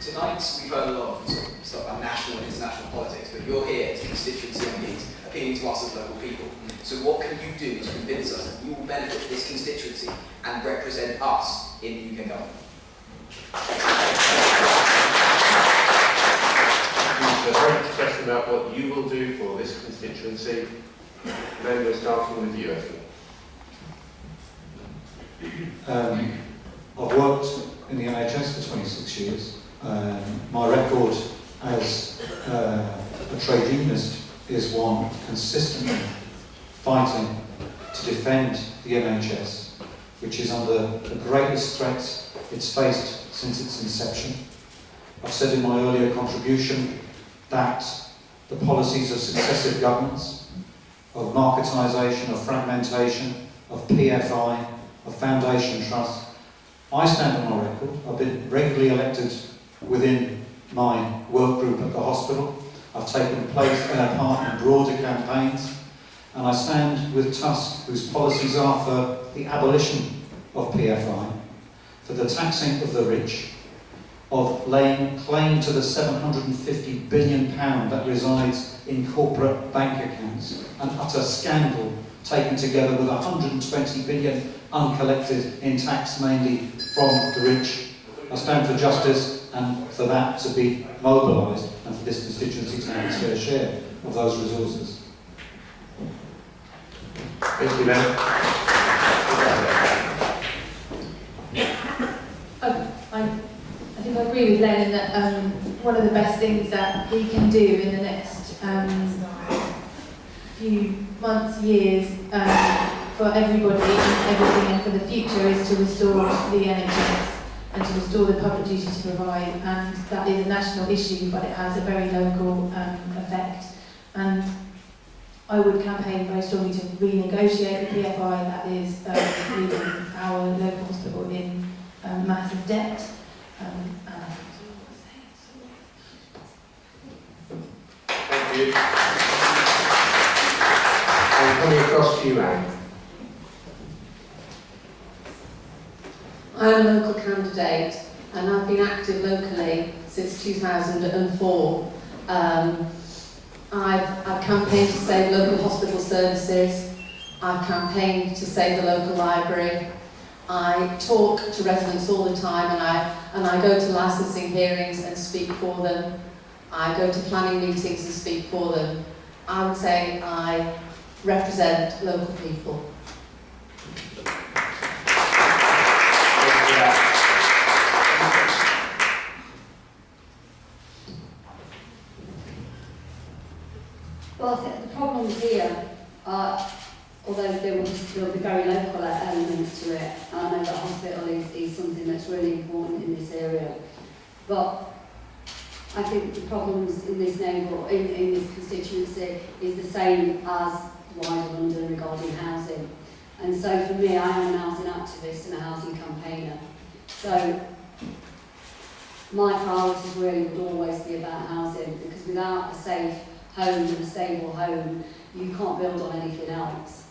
Tonight we've heard a lot of stuff about national and international politics, but you're here as constituency MPs, appealing to us as local people. So what can you do to convince us that you will benefit this constituency and represent us in the UK government? A great question about what you will do for this constituency. Then we're starting with you, Anthony. I've worked in the NHS for 26 years. My record as a trade unionist is one consistently fighting to defend the NHS, which is under the greatest threats it's faced since its inception. I've said in my earlier contribution that the policies of successive governments, of marketisation, of fragmentation, of PFI, of foundation trust, I stand on my record. I've been regularly elected within my work group at the hospital. I've taken part in broader campaigns, and I stand with Tusk, whose policies are for the abolition of PFI, for the taxing of the rich, of laying claim to the £750 billion that resides in corporate bank accounts, an utter scandal taken together with 120 billion uncollected in tax, mainly from the rich. I stand for justice and for that to be mobilised and for this constituency to have its fair share of those resources. Thank you, Ben. I think I agree with Len in that one of the best things that we can do in the next few months, years, for everybody and everything and for the future is to restore the NHS and to restore the public duty to provide, and that is a national issue but it has a very local effect. And I would campaign very strongly to renegotiate the PFI that is leaving our local hospital in massive debt. Thank you. I'm coming across to you, Anne. I'm a local candidate and I've been active locally since 2004. I've campaigned to save local hospital services. I've campaigned to save the local library. I talk to residents all the time and I go to licensing hearings and speak for them. I go to planning meetings and speak for them. I would say I represent local people. Well, I think the problems here are, although there will be very local elements to it, I know that hospital is something that's really important in this area, but I think the problems in this neighbourhood, in this constituency, is the same as wider London regarding housing. And so for me, I am a housing activist and a housing campaigner. So my priorities really would always be about housing, because without a safe home and a stable home, you can't build on anything else.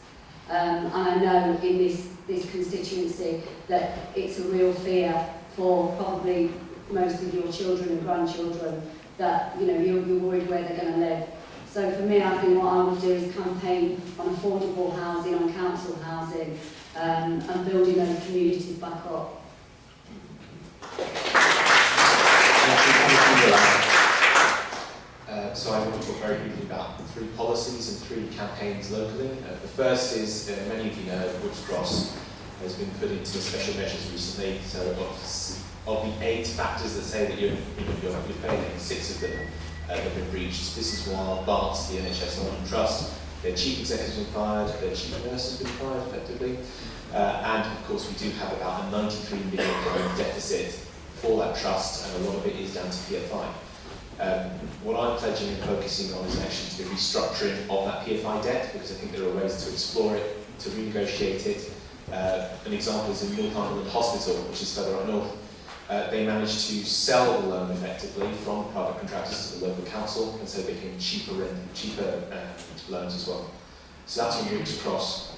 And I know in this constituency that it's a real fear for probably most of your children and grandchildren that you're worried where they're going to live. So for me, I think what I would do is campaign on affordable housing, on council housing, and building those communities back up. So I want to talk very briefly about 3 policies and 3 campaigns locally. The first is, many of you know, Woodford has been put into special measures recently. So of the 8 factors that say that you're failing, 6 of them have been breached. This is while Barts, the NHS London Trust, their chief executive has been fired, their chief nurse has been fired effectively, and of course we do have about a £93 million deficit for that trust, and a lot of it is down to PFI. What I'm pledging and focusing on is actually the restructuring of that PFI debt, because I think there are ways to explore it, to renegotiate it. An example is in Northampton Hospital, which is further up north. They managed to sell the loan effectively from private contractors to the local council, and so it became cheaper loans as well. So that's on routes across.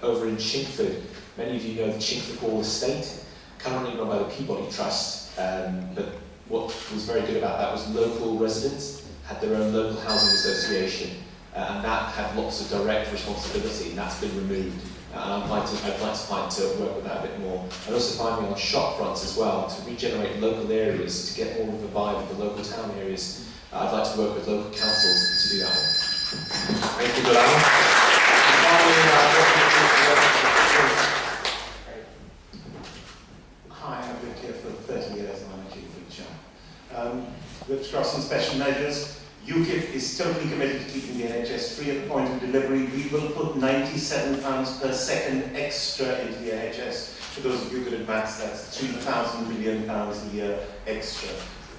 Over in Chingford, many of you know the Chingford Hall estate, currently run by the Peabody Trust, but what was very good about that was local residents had their own local housing association, and that had lots of direct responsibility, and that's been removed. And I'd like to find to work with that a bit more. And also finally on shop fronts as well, to regenerate local areas, to get more of a vibe of the local town areas. I'd like to work with local councils to do that. Thank you, Bilal. Hi, I've lived here for 30 years and I'm a Chingford chap. With Cross and special measures, UKIP is totally committed to keeping the NHS free at the point of delivery. We will put £97 per second extra into the NHS. For those of you good at maths, that's £3,000 million a year extra.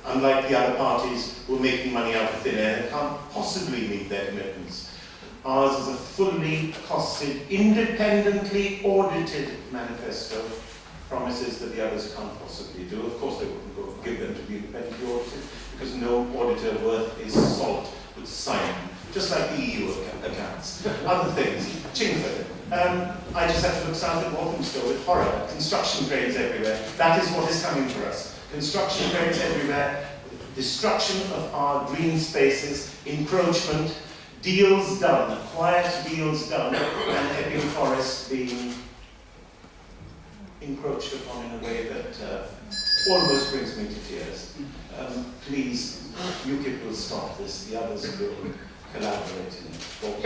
Unlike the other parties who are making money out of thin air, they can't possibly meet their commitments. Ours is a fully costed, independently audited manifesto. Promises that the others can't possibly do. Of course, they wouldn't go give them to be independently audited, because no auditor worth his salt would sign them, just like the EU accounts. Other things, Chingford. I just have to look south at Walthamstow with horror. Construction cranes everywhere. That is what is coming for us. Construction cranes everywhere, destruction of our green spaces, encroachment, deals done, quiet deals done, and Epping Forest being encroached upon in a way that almost brings me to tears. Please, UKIP will stop this, the others will collaborate in it. Thank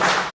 you.